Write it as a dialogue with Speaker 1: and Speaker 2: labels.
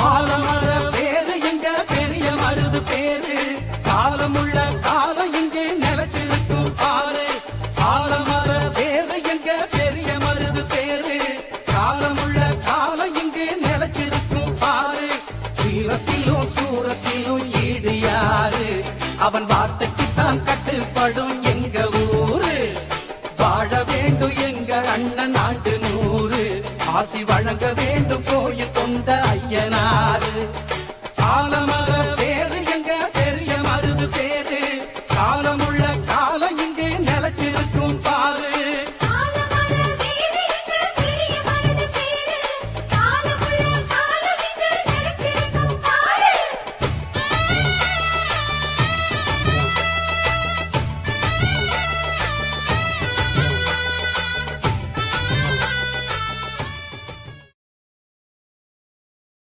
Speaker 1: ஆலமர பேரு எங்க பெரிய மருது பேரு காலமுள்ள காலம் இங்கே நிலச்சிருக்கும் பாரு ஆலமர பேரு எங்க பெரிய மருது பேரு காலமுள்ள காலம் இங்கே நிலச்சிருக்கும் பாரு சீரத்திலும் சூரத்திலும் ஈடு யாரு அவன் வார்த்தைக்குத்தான் கட்டுப்படும் எங்க ஊரு வாழ வேண்டும் எங்க அண்ணன் ஆண்டு 100 ஆசி வழங்க வேண்டும் கோயில் கொண்ட ஐயனாரு ஆலமர